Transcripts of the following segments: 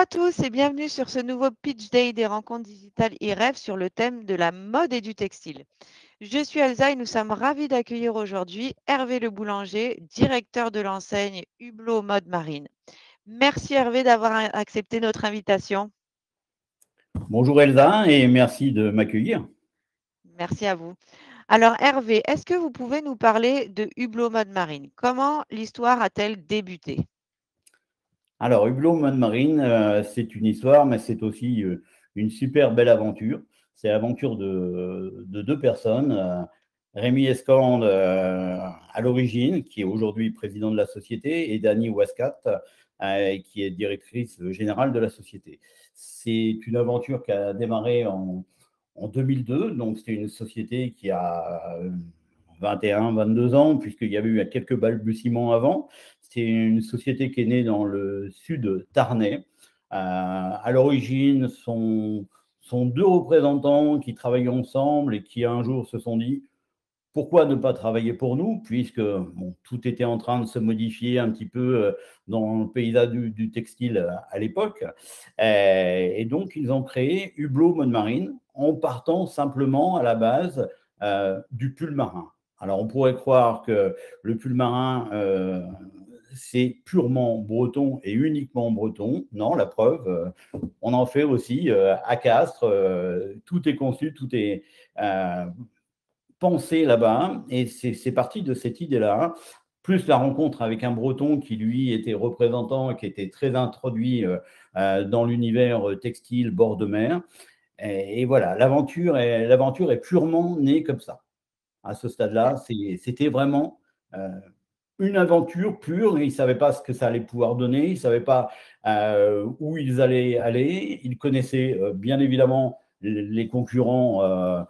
à tous et bienvenue sur ce nouveau Pitch Day des rencontres digitales IREF sur le thème de la mode et du textile. Je suis Elsa et nous sommes ravis d'accueillir aujourd'hui Hervé Le Boulanger, directeur de l'enseigne Hublot Mode Marine. Merci Hervé d'avoir accepté notre invitation. Bonjour Elsa et merci de m'accueillir. Merci à vous. Alors Hervé, est-ce que vous pouvez nous parler de Hublot Mode Marine? Comment l'histoire a-t-elle débuté? Alors, Hublot Mode Marine, c'est une histoire, mais c'est aussi une super belle aventure. C'est l'aventure de deux personnes, Rémi Escande à l'origine, qui est aujourd'hui président de la société, et Dani Wascat, qui est directrice générale de la société. C'est une aventure qui a démarré en 2002, donc c'est une société qui a 21, 22 ans, puisqu'il y avait eu quelques balbutiements avant. C'est une société qui est née dans le sud tarnais. À l'origine, sont deux représentants qui travaillaient ensemble et qui un jour se sont dit pourquoi ne pas travailler pour nous, puisque bon, tout était en train de se modifier un petit peu dans le paysage du textile à l'époque. Et donc, ils ont créé Hublot Mode Marine en partant simplement à la base du pull marin. Alors, on pourrait croire que le pull marin, c'est purement breton et uniquement breton. Non, la preuve, on en fait aussi à Castres. Tout est conçu, tout est pensé là-bas. Et c'est parti de cette idée-là. Plus la rencontre avec un breton qui, lui, était représentant et qui était très introduit dans l'univers textile bord de mer. Et voilà, l'aventure est purement née comme ça. À ce stade-là, c'était vraiment une aventure pure. Ils ne savaient pas ce que ça allait pouvoir donner, ils ne savaient pas où ils allaient aller. Ils connaissaient bien évidemment les concurrents euh,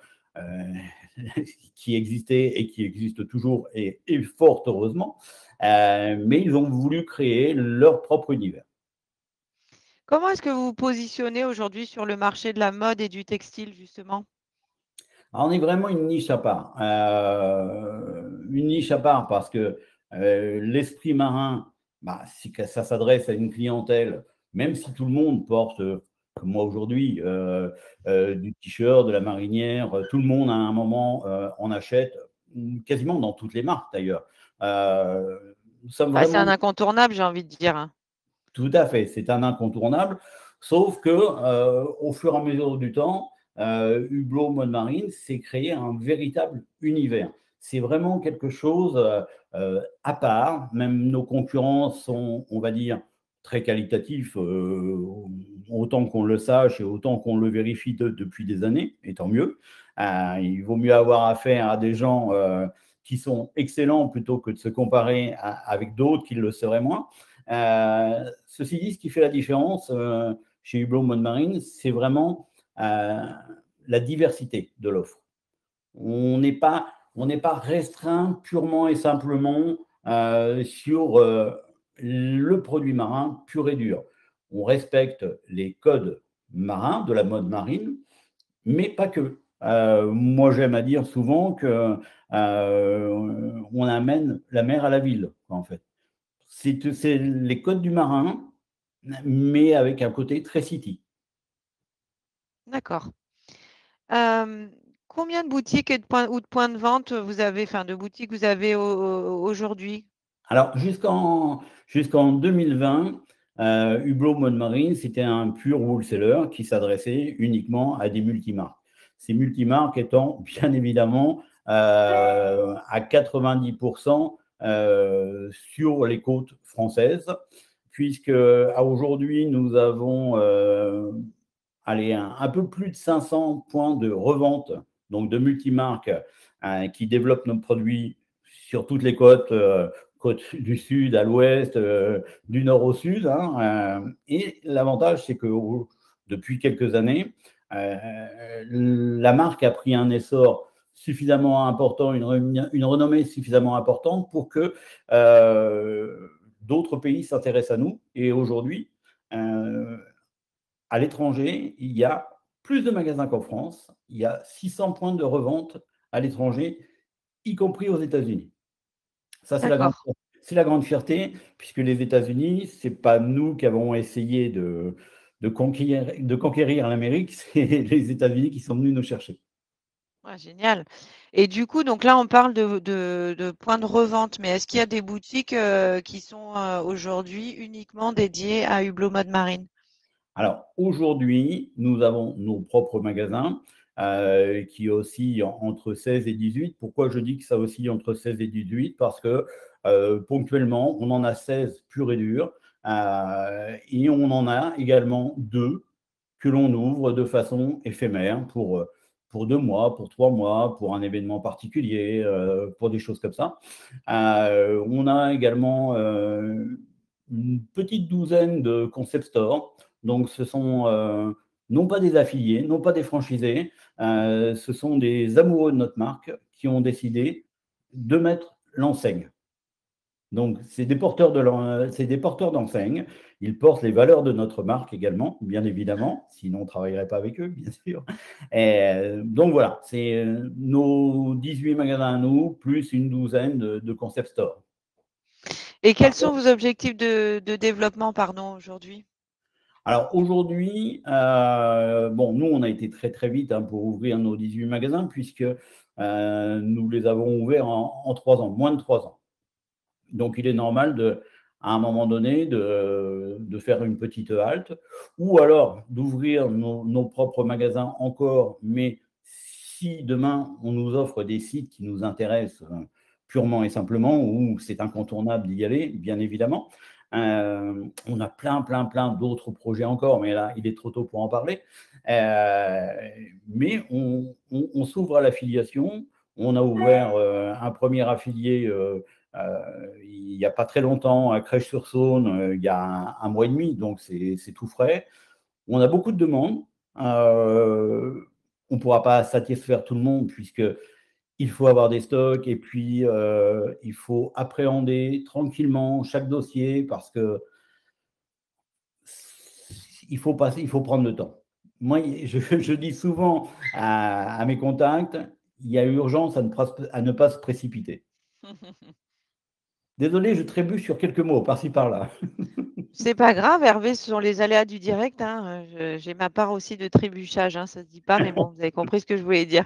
qui existaient et qui existent toujours, et fort heureusement, mais ils ont voulu créer leur propre univers. Comment est-ce que vous vous positionnez aujourd'hui sur le marché de la mode et du textile, justement? Alors, on est vraiment une niche à part. Une niche à part parce que l'esprit marin, bah, ça s'adresse à une clientèle, même si tout le monde porte, comme moi aujourd'hui, du t-shirt, de la marinière, tout le monde à un moment en achète, quasiment dans toutes les marques d'ailleurs. Nous sommes Bah, c'est vraiment un incontournable, j'ai envie de dire, hein. tout à fait, c'est un incontournable, sauf que au fur et à mesure du temps, Hublot Mode Marine s'est créé un véritable univers. C'est vraiment quelque chose à part. Même nos concurrents sont, on va dire, très qualitatifs, autant qu'on le sache et autant qu'on le vérifie depuis des années, et tant mieux. Il vaut mieux avoir affaire à des gens qui sont excellents plutôt que de se comparer avec d'autres qui le seraient moins. Ceci dit, ce qui fait la différence chez Hublot Mode Marine, c'est vraiment la diversité de l'offre. On n'est pas, restreint purement et simplement sur le produit marin pur et dur. On respecte les codes marins de la mode marine, mais pas que. Moi, j'aime à dire souvent que on amène la mer à la ville, en fait. C'est les codes du marin, mais avec un côté très city. D'accord. Combien de boutiques et de points de vente vous avez, enfin de boutiques vous avez aujourd'hui? Alors, jusqu'en 2020, Hublot Mode Marine, c'était un pur wholesaler qui s'adressait uniquement à des multimarques. Ces multimarques étant bien évidemment à 90% sur les côtes françaises, puisque à aujourd'hui, nous avons allez, un peu plus de 500 points de revente, donc de multimarques qui développent nos produits sur toutes les côtes, côte du sud à l'ouest, du nord au sud. Hein, et l'avantage, c'est que depuis quelques années, la marque a pris un essor suffisamment important, une renommée suffisamment importante pour que d'autres pays s'intéressent à nous. Et aujourd'hui, à l'étranger, il y a plus de magasins qu'en France. Il y a 600 points de revente à l'étranger, y compris aux États-Unis. Ça, D'accord. c'est la grande fierté, puisque les États-Unis, ce n'est pas nous qui avons essayé de conquérir l'Amérique, c'est les États-Unis qui sont venus nous chercher. Ouais, génial. Et du coup, donc là, on parle de points de revente, mais est-ce qu'il y a des boutiques qui sont aujourd'hui uniquement dédiées à Hublot Mode Marine? Alors aujourd'hui, nous avons nos propres magasins qui oscillent entre 16 et 18. Pourquoi je dis que ça oscille entre 16 et 18? Parce que ponctuellement, on en a 16 purs et durs et on en a également deux que l'on ouvre de façon éphémère pour 2 mois, pour 3 mois, pour un événement particulier, pour des choses comme ça. On a également une petite douzaine de concept stores. Donc, ce sont non pas des affiliés, non pas des franchisés, ce sont des amoureux de notre marque qui ont décidé de mettre l'enseigne. Donc, c'est des porteurs d'enseigne. Ils portent les valeurs de notre marque également, bien évidemment. Sinon, on ne travaillerait pas avec eux, bien sûr. Et donc, voilà, c'est nos 18 magasins à nous, plus une douzaine de concept stores. Et quels sont vos objectifs de développement, pardon, aujourd'hui? Alors aujourd'hui, bon, nous, on a été très très vite pour ouvrir nos 18 magasins puisque nous les avons ouverts en 3 ans, moins de 3 ans. Donc, il est normal à un moment donné de faire une petite halte ou alors d'ouvrir nos propres magasins encore, mais si demain on nous offre des sites qui nous intéressent purement et simplement, où c'est incontournable d'y aller, bien évidemment. On a plein d'autres projets encore, mais là, il est trop tôt pour en parler. Mais on s'ouvre à l'affiliation. On a ouvert un premier affilié il n'y a pas très longtemps à Crèche-sur-Saône, il y a un mois et demi, donc c'est tout frais. On a beaucoup de demandes. On ne pourra pas satisfaire tout le monde puisqu'il faut avoir des stocks et puis il faut appréhender tranquillement chaque dossier parce que il faut prendre le temps. Moi, je dis souvent à mes contacts, il y a urgence à ne pas se précipiter. Désolé, je trébuche sur quelques mots, par-ci par-là. C'est pas grave, Hervé, ce sont les aléas du direct, hein. J'ai ma part aussi de trébuchage, hein, ça se dit pas, mais bon, vous avez compris ce que je voulais dire.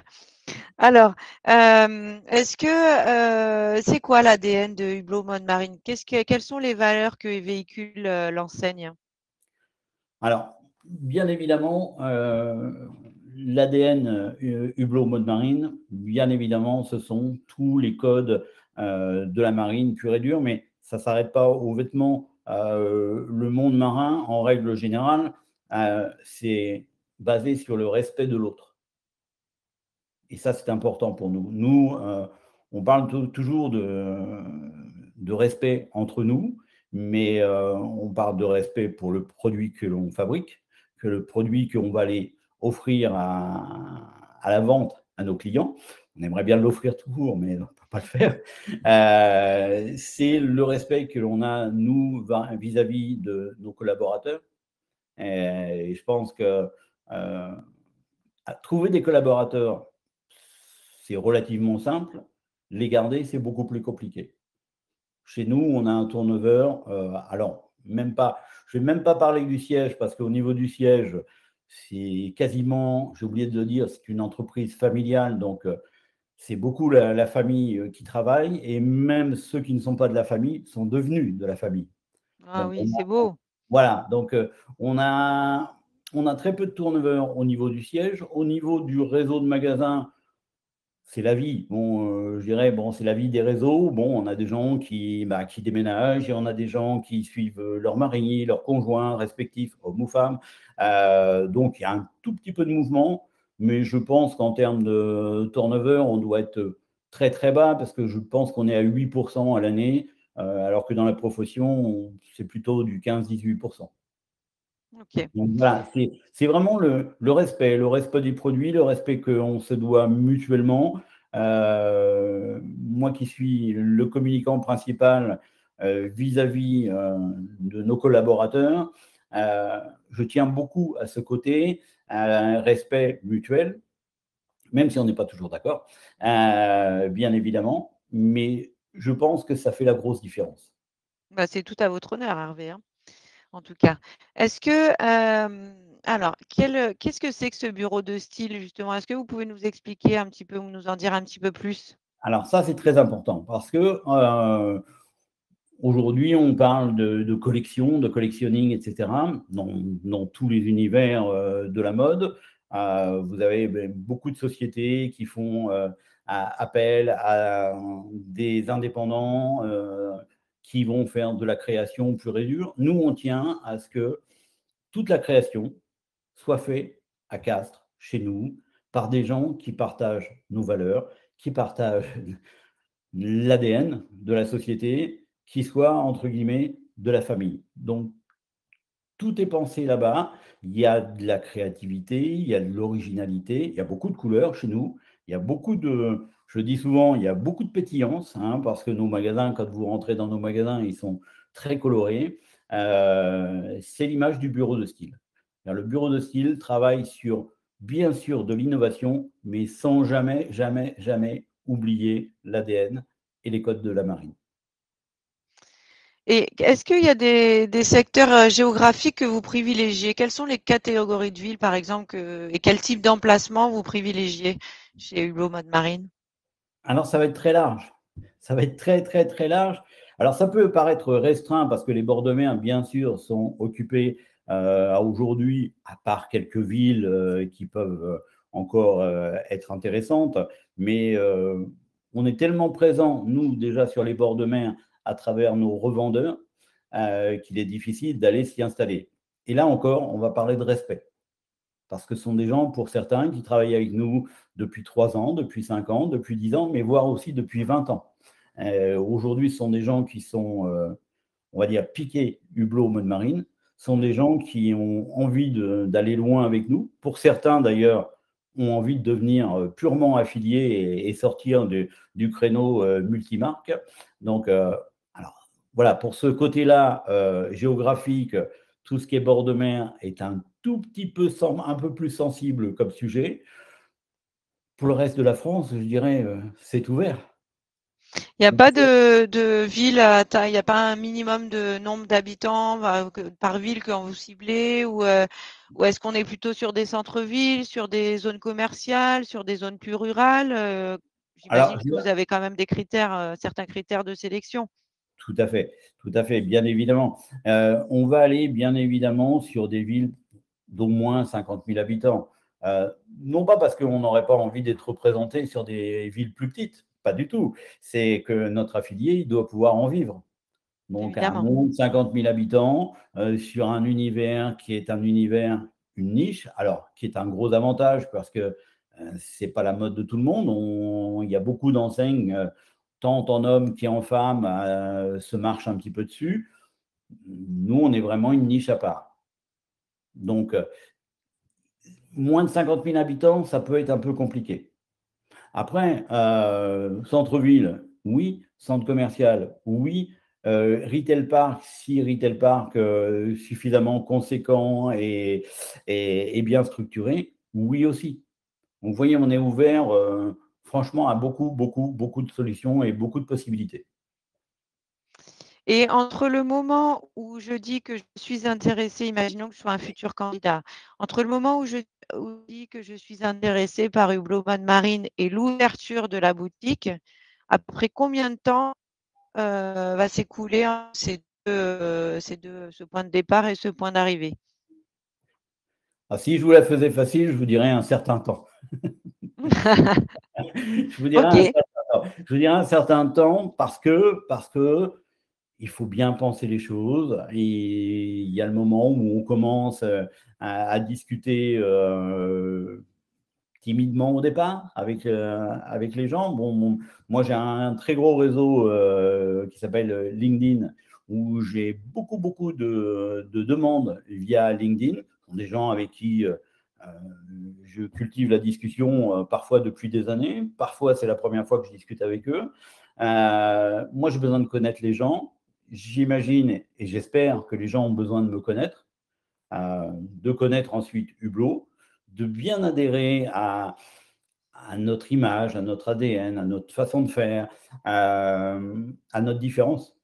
Alors, est-ce que c'est quoi l'ADN de Hublot Mode Marine? Quelles sont les valeurs que véhicule l'enseigne? Alors, bien évidemment, l'ADN Hublot Mode Marine, bien évidemment, ce sont tous les codes de la marine pure et dure, mais ça ne s'arrête pas aux vêtements. Le monde marin, en règle générale, c'est basé sur le respect de l'autre. Et ça, c'est important pour nous. Nous, on parle toujours de respect entre nous, mais on parle de respect pour le produit que l'on fabrique, que le produit qu'on va aller offrir à la vente à nos clients. On aimerait bien l'offrir toujours, mais on ne peut pas le faire. C'est le respect que l'on a, nous, vis-à-vis de nos collaborateurs. Et je pense que trouver des collaborateurs, c'est relativement simple. Les garder, c'est beaucoup plus compliqué. Chez nous, on a un turnover, alors même pas, je ne vais même pas parler du siège parce qu'au niveau du siège, c'est quasiment, j'ai oublié de le dire, c'est une entreprise familiale, donc c'est beaucoup la famille qui travaille et même ceux qui ne sont pas de la famille sont devenus de la famille. Ah Donc, oui, c'est beau. voilà, donc on a très peu de turnover au niveau du siège. Au niveau du réseau de magasins, c'est la vie. Bon, je dirais, bon, c'est la vie des réseaux. Bon, on a des gens qui déménagent et on a des gens qui suivent leur mari, leur conjoint respectifs, hommes ou femmes. Donc, il y a un tout petit peu de mouvement, mais je pense qu'en termes de turnover, on doit être très, très bas parce que je pense qu'on est à 8% à l'année, alors que dans la profession, c'est plutôt du 15-18%. Ok. Donc voilà, c'est vraiment le respect des produits, le respect qu'on se doit mutuellement. Moi qui suis le communicant principal vis-à-vis de nos collaborateurs, je tiens beaucoup à ce côté, un respect mutuel, même si on n'est pas toujours d'accord, bien évidemment, mais je pense que ça fait la grosse différence. Bah, c'est tout à votre honneur, Hervé, hein. en tout cas. Est-ce que, alors, qu'est-ce que c'est que ce bureau de style, justement? Est-ce que vous pouvez nous expliquer un petit peu ou nous en dire un petit peu plus? Alors ça, c'est très important parce que aujourd'hui, on parle de collection, de collectionning, etc. Dans tous les univers de la mode. Vous avez beaucoup de sociétés qui font appel à des indépendants qui vont faire de la création pure et dure. Nous, on tient à ce que toute la création soit faite à Castres, chez nous, par des gens qui partagent nos valeurs, qui partagent l'ADN de la société, qui soit, entre guillemets, de la famille. Donc, tout est pensé là-bas. Il y a de la créativité, il y a de l'originalité, il y a beaucoup de couleurs chez nous. Il y a beaucoup de, je le dis souvent, il y a beaucoup de pétillance, hein, parce que nos magasins, quand vous rentrez dans nos magasins, ils sont très colorés. C'est l'image du bureau de style. Le bureau de style travaille sur, bien sûr, de l'innovation, mais sans jamais, jamais, jamais oublier l'ADN et les codes de la marine. Et est-ce qu'il y a des secteurs géographiques que vous privilégiez? Quelles sont les catégories de villes, par exemple, et quel type d'emplacement vous privilégiez chez Hublot Mode Marine? Alors, ça va être très large. Ça va être très, très, très large. Alors, ça peut paraître restreint parce que les bords de mer, bien sûr, sont occupés aujourd'hui, à part quelques villes qui peuvent encore être intéressantes. Mais on est tellement présents, nous, déjà sur les bords de mer, à travers nos revendeurs, qu'il est difficile d'aller s'y installer. Et là encore, on va parler de respect. Parce que ce sont des gens, pour certains, qui travaillent avec nous depuis 3 ans, depuis 5 ans, depuis 10 ans, mais voire aussi depuis 20 ans. Aujourd'hui, ce sont des gens qui sont, on va dire, piqués Hublot Mode Marine. Ce sont des gens qui ont envie d'aller loin avec nous. Pour certains, d'ailleurs, ont envie de devenir purement affiliés et sortir du créneau multimarque. Donc, alors, voilà, pour ce côté-là géographique, tout ce qui est bord de mer est un tout petit peu, un peu plus sensible comme sujet. Pour le reste de la France, je dirais, c'est ouvert. Il n'y a pas de ville à taille, il n'y a pas un minimum de nombre d'habitants par ville quand vous ciblez, ou est-ce qu'on est plutôt sur des centres-villes, sur des zones commerciales, sur des zones plus rurales? Alors, J'imagine que vous avez quand même des critères, certains critères de sélection. tout à fait, bien évidemment. On va aller bien évidemment sur des villes d'au moins 50 000 habitants. Non pas parce qu'on n'aurait pas envie d'être représenté sur des villes plus petites, pas du tout. C'est que notre affilié, il doit pouvoir en vivre. Donc, à Évidemment, moins de 50 000 habitants, sur un univers qui est un univers, une niche, alors qui est un gros avantage parce que c'est pas la mode de tout le monde. Il y a beaucoup d'enseignes, tant en hommes qu'en femmes, se marchent un petit peu dessus. Nous, on est vraiment une niche à part. Donc, moins de 50 000 habitants, ça peut être un peu compliqué. Après, centre-ville, oui. Centre commercial, oui. Retail park, si retail park suffisamment conséquent et bien structuré, oui aussi. Donc, vous voyez, on est ouvert franchement à beaucoup, beaucoup, beaucoup de solutions et beaucoup de possibilités. et entre le moment où je dis que je suis intéressée, imaginons que je sois un futur candidat, entre le moment où je dis que je suis intéressée par Hublot Mode Marine et l'ouverture de la boutique, à peu près combien de temps va s'écouler entre ce point de départ et ce point d'arrivée? Ah, si je vous la faisais facile, je vous dirais un certain temps. Je vous dirais un OK. certain temps. Je vous dirais un certain temps parce que il faut bien penser les choses. Et il y a le moment où on commence à discuter timidement au départ avec les gens. Moi, j'ai un très gros réseau qui s'appelle LinkedIn, où j'ai beaucoup, beaucoup de demandes via LinkedIn. Ce sont des gens avec qui je cultive la discussion parfois depuis des années. Parfois, c'est la première fois que je discute avec eux. Moi, j'ai besoin de connaître les gens. J'imagine et j'espère que les gens ont besoin de me connaître, de connaître ensuite Hublot, de bien adhérer à notre image, à notre ADN, à notre façon de faire, à notre différence.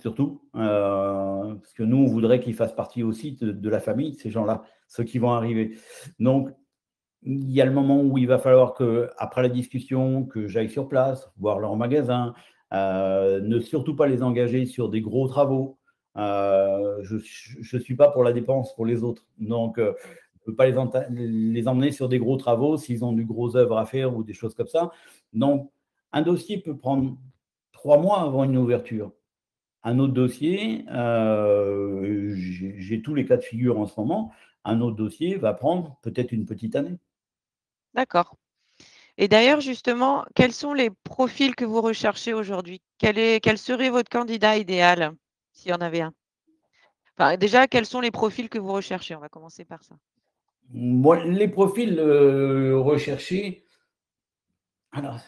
surtout, parce que nous, on voudrait qu'ils fassent partie aussi de la famille, ces gens-là, ceux qui vont arriver. Donc, il y a le moment où il va falloir que, après la discussion, que j'aille sur place, voir leur magasin, ne surtout pas les engager sur des gros travaux. Je ne suis pas pour la dépense pour les autres. Donc, je ne peux pas les emmener sur des gros travaux s'ils ont du gros œuvre à faire ou des choses comme ça. Donc, un dossier peut prendre 3 mois avant une ouverture. Un autre dossier, j'ai tous les cas de figure en ce moment. Un autre dossier va prendre peut-être une petite année. D'accord. Et d'ailleurs, justement, quels sont les profils que vous recherchez aujourd'hui? Quel serait votre candidat idéal, s'il y en avait un? Enfin, déjà, quels sont les profils que vous recherchez? On va commencer par ça. Moi, les profils recherchés, alors,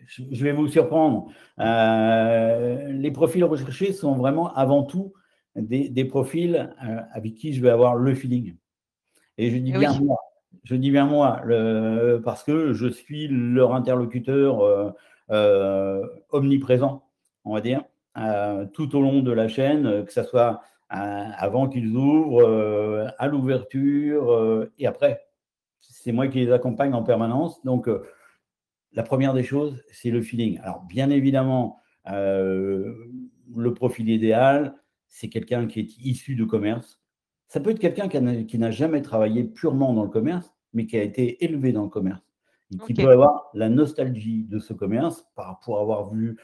je vais vous surprendre. Les profils recherchés sont vraiment avant tout des profils avec qui je vais avoir le feeling. Et je dis Eh bien oui, moi, parce que je suis leur interlocuteur omniprésent, on va dire, tout au long de la chaîne, que ce soit avant qu'ils ouvrent, à l'ouverture et après. C'est moi qui les accompagne en permanence. Donc, la première des choses, c'est le feeling. Alors, bien évidemment, le profil idéal, c'est quelqu'un qui est issu de commerce. Ça peut être quelqu'un qui n'a jamais travaillé purement dans le commerce, mais qui a été élevé dans le commerce et qui OK. peut avoir la nostalgie de ce commerce pour avoir vu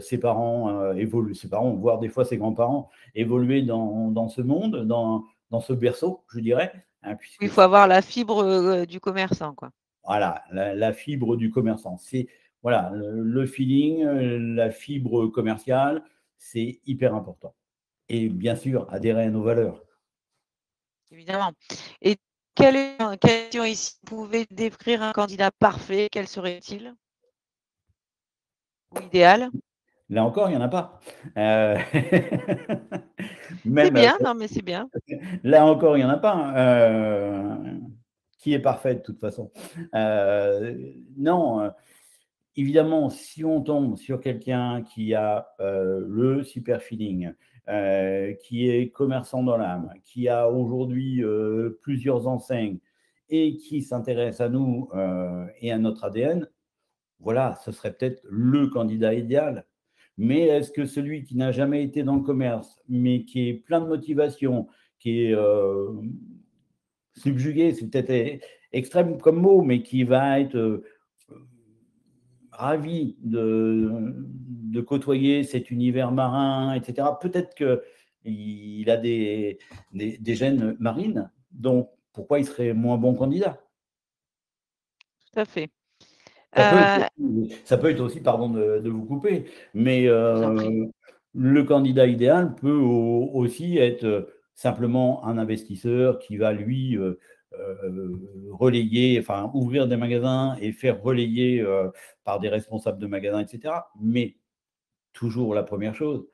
ses parents évoluer, ses parents, voire des fois ses grands-parents évoluer dans ce monde, dans ce berceau, je dirais, hein, Il puisque faut avoir la fibre, du commerçant, quoi. voilà, la fibre du commerçant. C'est voilà, le feeling, la fibre commerciale, c'est hyper important. Et bien sûr, adhérer à nos valeurs. Évidemment. Et quelle est question ici, vous pouvez décrire un candidat parfait, quel serait-il? Ou idéal? Là encore, il y en a pas. C'est Même, bien, non mais c'est bien. là encore, il y en a pas, qui est parfait de toute façon? Non, évidemment, si on tombe sur quelqu'un qui a le super feeling, qui est commerçant dans l'âme, qui a aujourd'hui plusieurs enseignes et qui s'intéresse à nous et à notre ADN, voilà, ce serait peut-être le candidat idéal. Mais est-ce que celui qui n'a jamais été dans le commerce, mais qui est plein de motivation, qui est subjugué, c'est peut-être extrême comme mot, mais qui va être ravi de côtoyer cet univers marin, etc. Peut-être qu'il a des gènes marines, donc pourquoi il serait moins bon candidat? Tout à fait. Ça Heu, ça peut être aussi, pardon de vous couper, mais je vous en prie. le candidat idéal peut aussi être simplement un investisseur qui va lui relayer, enfin ouvrir des magasins et faire relayer par des responsables de magasins, etc. Mais toujours la première chose,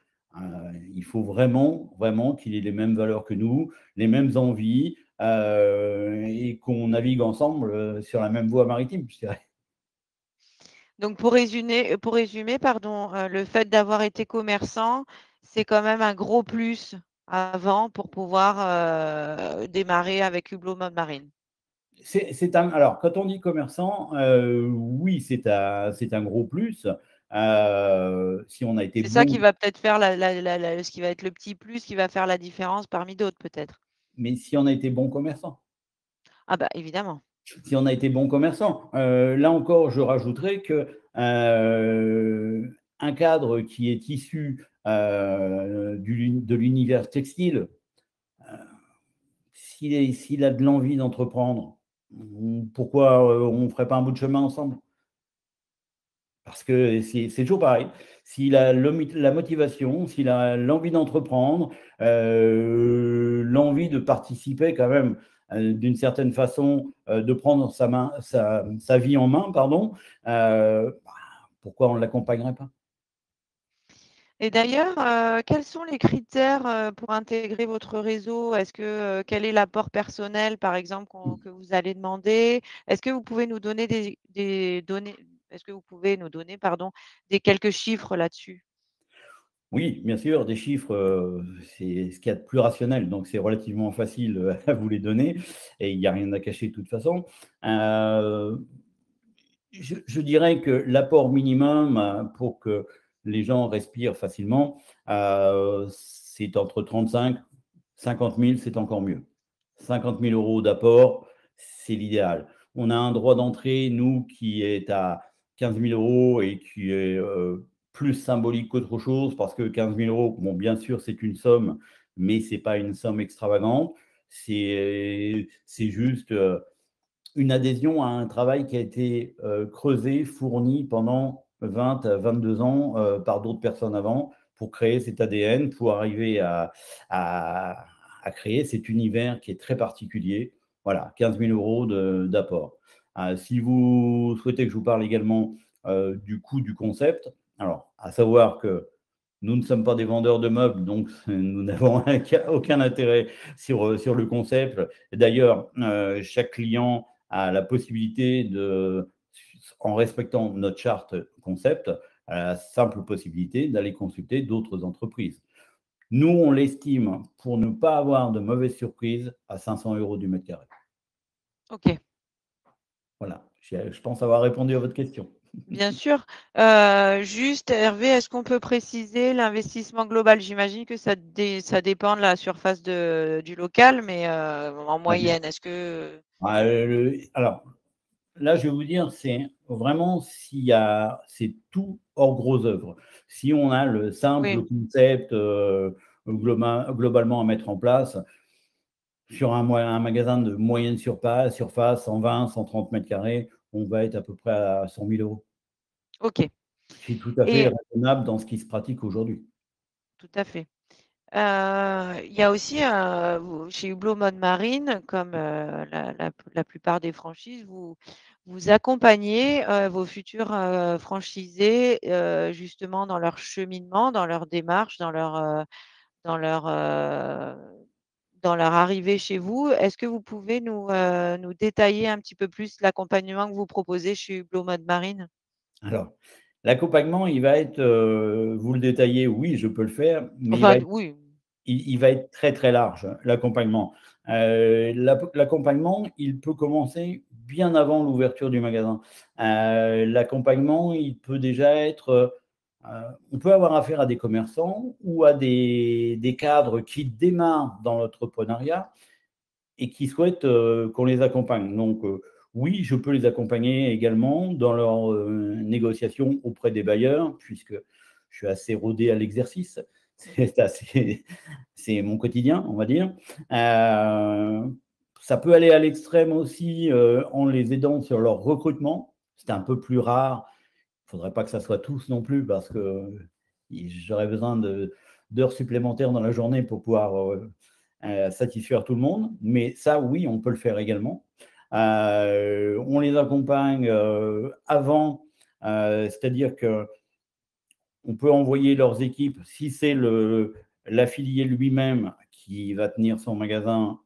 il faut vraiment, vraiment qu'il ait les mêmes valeurs que nous, les mêmes envies et qu'on navigue ensemble sur la même voie maritime, je dirais. Donc pour résumer pardon, le fait d'avoir été commerçant, c'est quand même un gros plus avant pour pouvoir, démarrer avec Hublot Mode Marine. Alors, quand on dit commerçant, oui, c'est un gros plus. Si on a été C'est ça qui bon, va peut-être faire ce qui va être le petit plus qui va faire la différence parmi d'autres peut-être? mais si on a été bon commerçant. Ah bah, évidemment. Si on a été bon commerçant. Là encore, je rajouterais que, un cadre qui est issu, de l'univers textile, s'il a de l'envie d'entreprendre, pourquoi, on ne ferait pas un bout de chemin ensemble? Parce que c'est toujours pareil. S'il a la motivation, s'il a l'envie d'entreprendre, l'envie de participer quand même, d'une certaine façon, de prendre sa vie en main, pardon, bah, pourquoi on ne l'accompagnerait pas? Et d'ailleurs, quels sont les critères, pour intégrer votre réseau? Est-ce que, quel est l'apport personnel, par exemple, que vous allez demander? Est-ce que vous pouvez nous donner des données est-ce que vous pouvez nous donner, pardon, quelques chiffres là-dessus? Oui, bien sûr, des chiffres, c'est ce qu'il y a de plus rationnel, donc c'est relativement facile, à vous les donner et il n'y a rien à cacher de toute façon. Heu, je dirais que l'apport minimum, pour que les gens respirent facilement, c'est entre 35 000 50 000, c'est encore mieux. 50 000 € d'apport, c'est l'idéal. On a un droit d'entrée, nous, qui est à 15 000 € et qui est, plus symbolique qu'autre chose parce que 15 000 €, bon, bien sûr, c'est une somme, mais c'est pas une somme extravagante. C'est juste, une adhésion à un travail qui a été, creusé, fourni pendant 20 à 22 ans, par d'autres personnes avant, pour créer cet ADN, pour arriver à à créer cet univers qui est très particulier. Voilà, 15 000 € d'apport. Si vous souhaitez que je vous parle également, du coût du concept, alors à savoir que nous ne sommes pas des vendeurs de meubles, donc nous n'avons aucun intérêt sur le concept. D'ailleurs, chaque client a la possibilité de, en respectant notre charte concept, a la simple possibilité d'aller consulter d'autres entreprises. Nous, on l'estime, pour ne pas avoir de mauvaises surprises, à 500 € du mètre carré. OK. Voilà, je pense avoir répondu à votre question. Bien sûr. Juste Hervé, est-ce qu'on peut préciser l'investissement global? J'imagine que ça dépend de la surface du local, mais en Ouais. moyenne, est-ce que Alors, là, je vais vous dire, c'est vraiment c'est tout hors gros œuvre. Si on a le oui, simple concept, globalement à mettre en place, sur un magasin de moyenne surface, 120-130 mètres carrés, on va être à peu près à 100 000 €. OK. C'est tout à fait Et raisonnable dans ce qui se pratique aujourd'hui. tout à fait. Il y a aussi, chez Hublot Mode Marine, comme la plupart des franchises, vous accompagnez vos futurs franchisés justement dans leur cheminement, dans leur démarche, dans leur, heu, dans leur arrivée chez vous. Est-ce que vous pouvez nous détailler un petit peu plus l'accompagnement que vous proposez chez Hublot Mode Marine? Alors, l'accompagnement, il va être, vous le détaillez, oui, je peux le faire, mais Enfin, oui, il va être très, très large, l'accompagnement. L'accompagnement, il peut commencer bien avant l'ouverture du magasin. L'accompagnement, il peut déjà être, on peut avoir affaire à des commerçants ou à des cadres qui démarrent dans l'entrepreneuriat et qui souhaitent, qu'on les accompagne. Donc, oui, je peux les accompagner également dans leurs, négociations auprès des bailleurs, puisque je suis assez rodé à l'exercice. C'est assez c'est mon quotidien, on va dire. Ça peut aller à l'extrême aussi, en les aidant sur leur recrutement. C'est un peu plus rare. Il ne faudrait pas que ça soit tous non plus parce que j'aurais besoin d'heures supplémentaires dans la journée pour pouvoir, satisfaire tout le monde. Mais ça, oui, on peut le faire également. On les accompagne, avant, c'est-à-dire que on peut envoyer leurs équipes, si c'est l'affilié lui-même qui va tenir son magasin,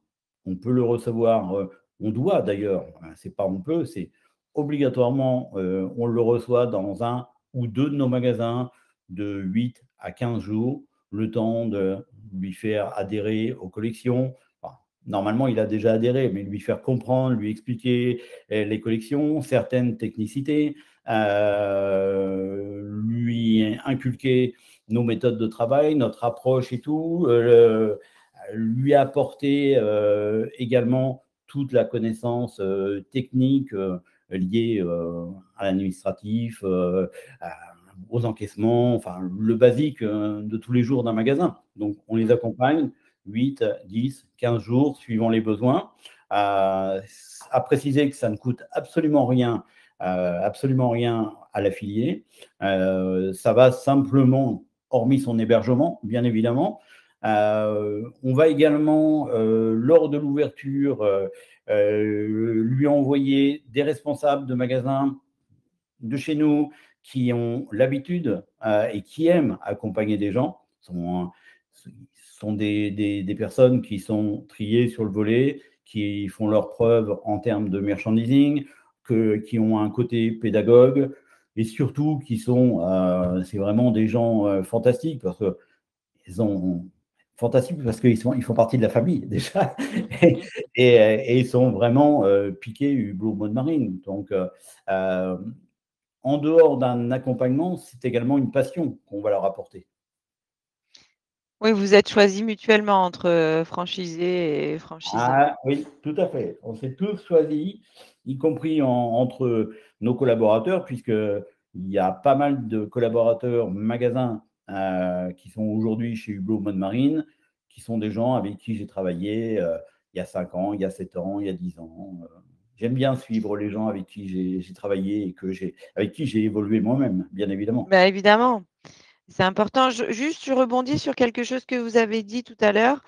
on peut le recevoir, on doit d'ailleurs, c'est pas on peut, c'est obligatoirement, on le reçoit dans un ou 2 de nos magasins de 8 à 15 jours, le temps de lui faire adhérer aux collections. Enfin, normalement, il a déjà adhéré, mais lui faire comprendre, lui expliquer, les collections, certaines technicités, lui inculquer nos méthodes de travail, notre approche et tout, lui apporter également toute la connaissance technique liée à l'administratif, aux encaissements, enfin le basique de tous les jours d'un magasin. Donc on les mmh, accompagne 8, 10, 15 jours suivant les besoins. À préciser que ça ne coûte absolument rien à l'affilié. Ça va simplement, hormis son hébergement, bien évidemment. On va également, lors de l'ouverture, lui envoyer des responsables de magasins de chez nous qui ont l'habitude et qui aiment accompagner des gens. Sont des personnes qui sont triées sur le volet, qui font leurs preuves en termes de merchandising, qui ont un côté pédagogue et surtout qui sont, c'est vraiment des gens fantastiques parce que ils ont fantastiques parce qu'ils font partie de la famille déjà et, et ils sont vraiment piqués Hublot Mode Marine. Donc, en dehors d'un accompagnement, c'est également une passion qu'on va leur apporter. Oui, vous êtes choisis mutuellement entre franchisés et franchisants. Ah oui, tout à fait. On s'est tous choisis, y compris entre nos collaborateurs, puisqu'il y a pas mal de collaborateurs magasins qui sont aujourd'hui chez Hublot Mode Marine, qui sont des gens avec qui j'ai travaillé il y a 5 ans, il y a 7 ans, il y a 10 ans. J'aime bien suivre les gens avec qui j'ai travaillé et avec qui j'ai évolué moi-même, bien évidemment. Bah, évidemment, c'est important. Je rebondis sur quelque chose que vous avez dit tout à l'heure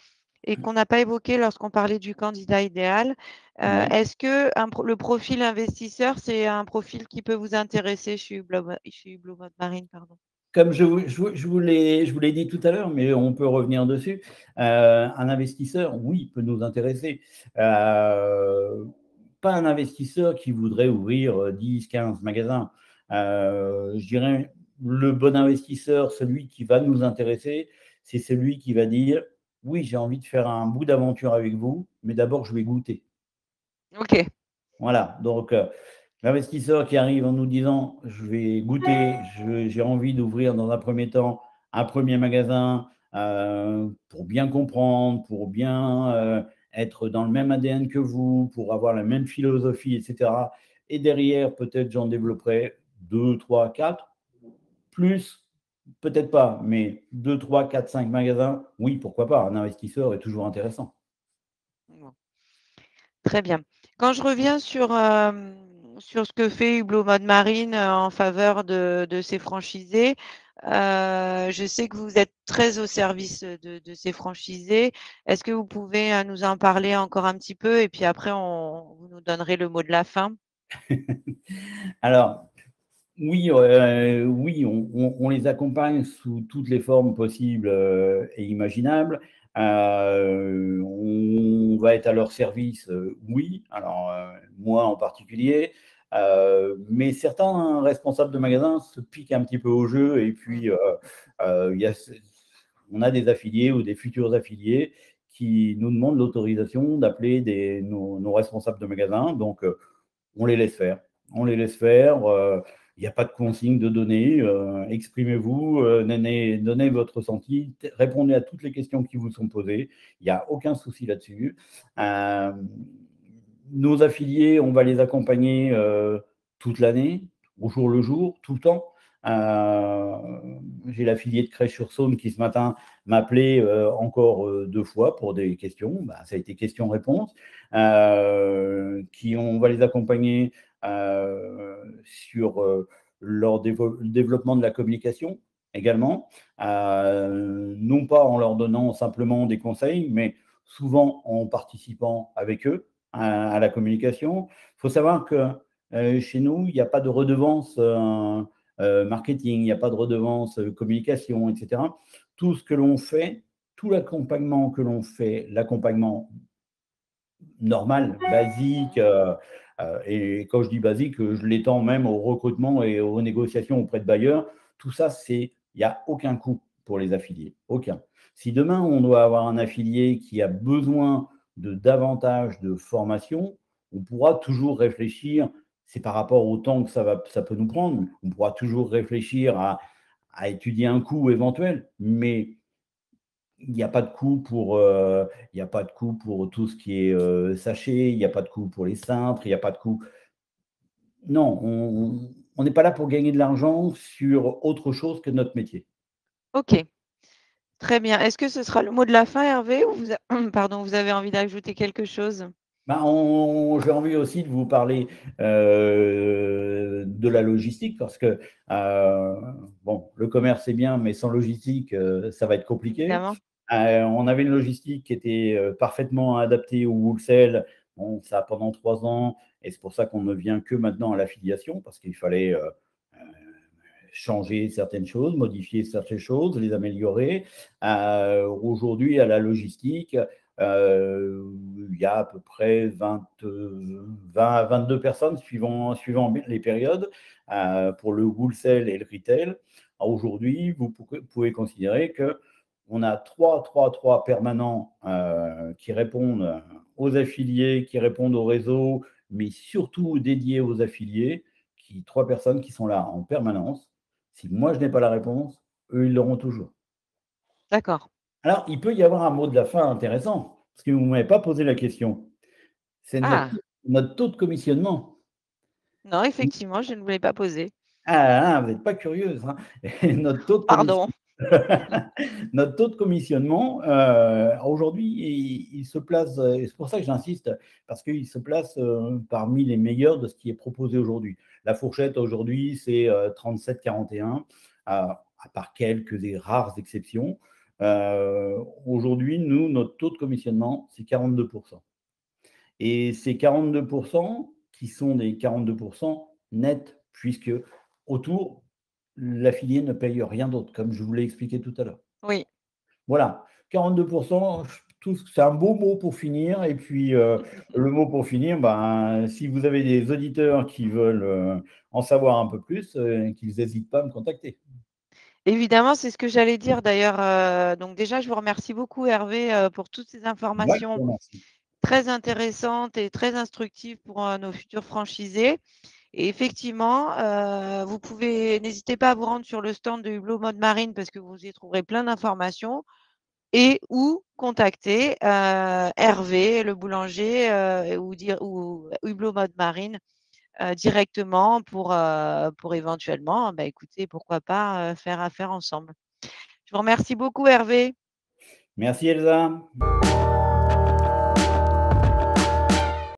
et qu'on n'a pas évoqué lorsqu'on parlait du candidat idéal. Oui. Est-ce que le profil investisseur, c'est un profil qui peut vous intéresser chez Hublot Mode Marine, pardon? Comme je vous l'ai dit tout à l'heure, mais on peut revenir dessus. Un investisseur, oui, peut nous intéresser. Pas un investisseur qui voudrait ouvrir 10, 15 magasins. Je dirais le bon investisseur, celui qui va nous intéresser, c'est celui qui va dire oui, j'ai envie de faire un bout d'aventure avec vous, mais d'abord je vais goûter. OK. Voilà, donc l'investisseur qui arrive en nous disant: «Je vais goûter, j'ai envie d'ouvrir dans un premier temps un premier magasin, pour bien comprendre, pour bien, être dans le même ADN que vous, pour avoir la même philosophie et cetera et derrière peut-être j'en développerai 2, 3, 4, plus, peut-être pas, mais 2, 3, 4, 5 magasins, oui, pourquoi pas? Un investisseur est toujours intéressant. Bon, très bien. Quand je reviens sur ce que fait Hublot Mode Marine, en faveur de ses franchisés, je sais que vous êtes très au service, de ces franchisés. Est-ce que vous pouvez, nous en parler encore un petit peu et puis après vous nous donnerez le mot de la fin? Alors, oui, oui, on les accompagne sous toutes les formes possibles, et imaginables. On va être à leur service, oui, alors, moi en particulier, mais certains responsables de magasins se piquent un petit peu au jeu et Mmh. puis, il y a on a des affiliés ou des futurs affiliés qui nous demandent l'autorisation d'appeler nos responsables de magasins, donc on les laisse faire. On les laisse faire. Il n'y a pas de consigne de donner. Exprimez-vous, donnez votre ressenti, répondez à toutes les questions qui vous sont posées. Il n'y a aucun souci là-dessus. Euh, nos affiliés, on va les accompagner toute l'année, au jour le jour, tout le temps. Euh, j'ai l'affilié de Crèche-sur-Saône qui ce matin m'a appelé encore 2 fois pour des questions. Bah, ça a été questions-réponses. Qui on va les accompagner sur leur développement de la communication également, non pas en leur donnant simplement des conseils, mais souvent en participant avec eux à la communication. Il faut savoir que chez nous, il n'y a pas de redevance marketing, il n'y a pas de redevance communication, etc. Tout ce que l'on fait, tout l'accompagnement que l'on fait, l'accompagnement normal, basique, et quand je dis basique, je l'étends même au recrutement et aux négociations auprès de bailleurs. Tout ça, il n'y a aucun coût pour les affiliés, aucun. Si demain, on doit avoir un affilié qui a besoin de davantage de formation, on pourra toujours réfléchir, c'est par rapport au temps que ça peut nous prendre, on pourra toujours réfléchir à étudier un coût éventuel, mais il n'y a pas de coût il y a pas de coût pour tout ce qui est sachet, il n'y a pas de coût pour les cintres, il n'y a pas de coût. Non, on n'est pas là pour gagner de l'argent sur autre chose que notre métier. OK, très bien. Est-ce que ce sera le mot de la fin, Hervé, ou pardon, vous avez envie d'ajouter quelque chose? Ben, j'ai envie aussi de vous parler de la logistique parce que bon, le commerce c'est bien, mais sans logistique, ça va être compliqué. Évidemment. On avait une logistique qui était parfaitement adaptée au wholesale. Bon, ça pendant 3 ans, et c'est pour ça qu'on ne vient que maintenant à l'affiliation parce qu'il fallait changer certaines choses, modifier certaines choses, les améliorer. Aujourd'hui, à la logistique, il y a à peu près 20 à 22 personnes suivant les périodes pour le wholesale et le retail. Aujourd'hui, vous pouvez considérer qu'on a trois permanents qui répondent aux affiliés, qui répondent au réseau, mais surtout dédiés aux affiliés, trois personnes qui sont là en permanence. Si moi, je n'ai pas la réponse, eux, ils l'auront toujours. D'accord. Alors, il peut y avoir un mot de la fin intéressant, parce que vous ne m'avez pas posé la question. C'est Ah, notre taux de commissionnement. non, effectivement, je ne voulais pas poser. Ah, vous n'êtes pas curieuse. Hein. Notre taux de Pardon. notre taux de commissionnement, aujourd'hui, il se place, et c'est pour ça que j'insiste, parce qu'il se place parmi les meilleurs de ce qui est proposé aujourd'hui. La fourchette aujourd'hui, c'est 37,41, à part quelques des rares exceptions. Aujourd'hui, nous, notre taux de commissionnement, c'est 42%. Et ces 42% qui sont des 42% nets, puisque autour, l'affilié ne paye rien d'autre, comme je vous l'ai expliqué tout à l'heure. Oui. Voilà, 42%, c'est un beau mot pour finir. Et puis, le mot pour finir, ben, si vous avez des auditeurs qui veulent en savoir un peu plus, qu'ils n'hésitent pas à me contacter. Évidemment, c'est ce que j'allais dire d'ailleurs. Donc déjà, je vous remercie beaucoup Hervé pour toutes ces Moi, je informations vous remercie. très intéressantes et très instructives pour nos futurs franchisés. Et effectivement, vous pouvez, n'hésitez pas à vous rendre sur le stand de Hublot Mode Marine parce que vous y trouverez plein d'informations et ou contacter Hervé, le boulanger, ou Hublot Mode Marine directement pour éventuellement, bah, écoutez, pourquoi pas faire affaire ensemble. Je vous remercie beaucoup Hervé. Merci Elsa.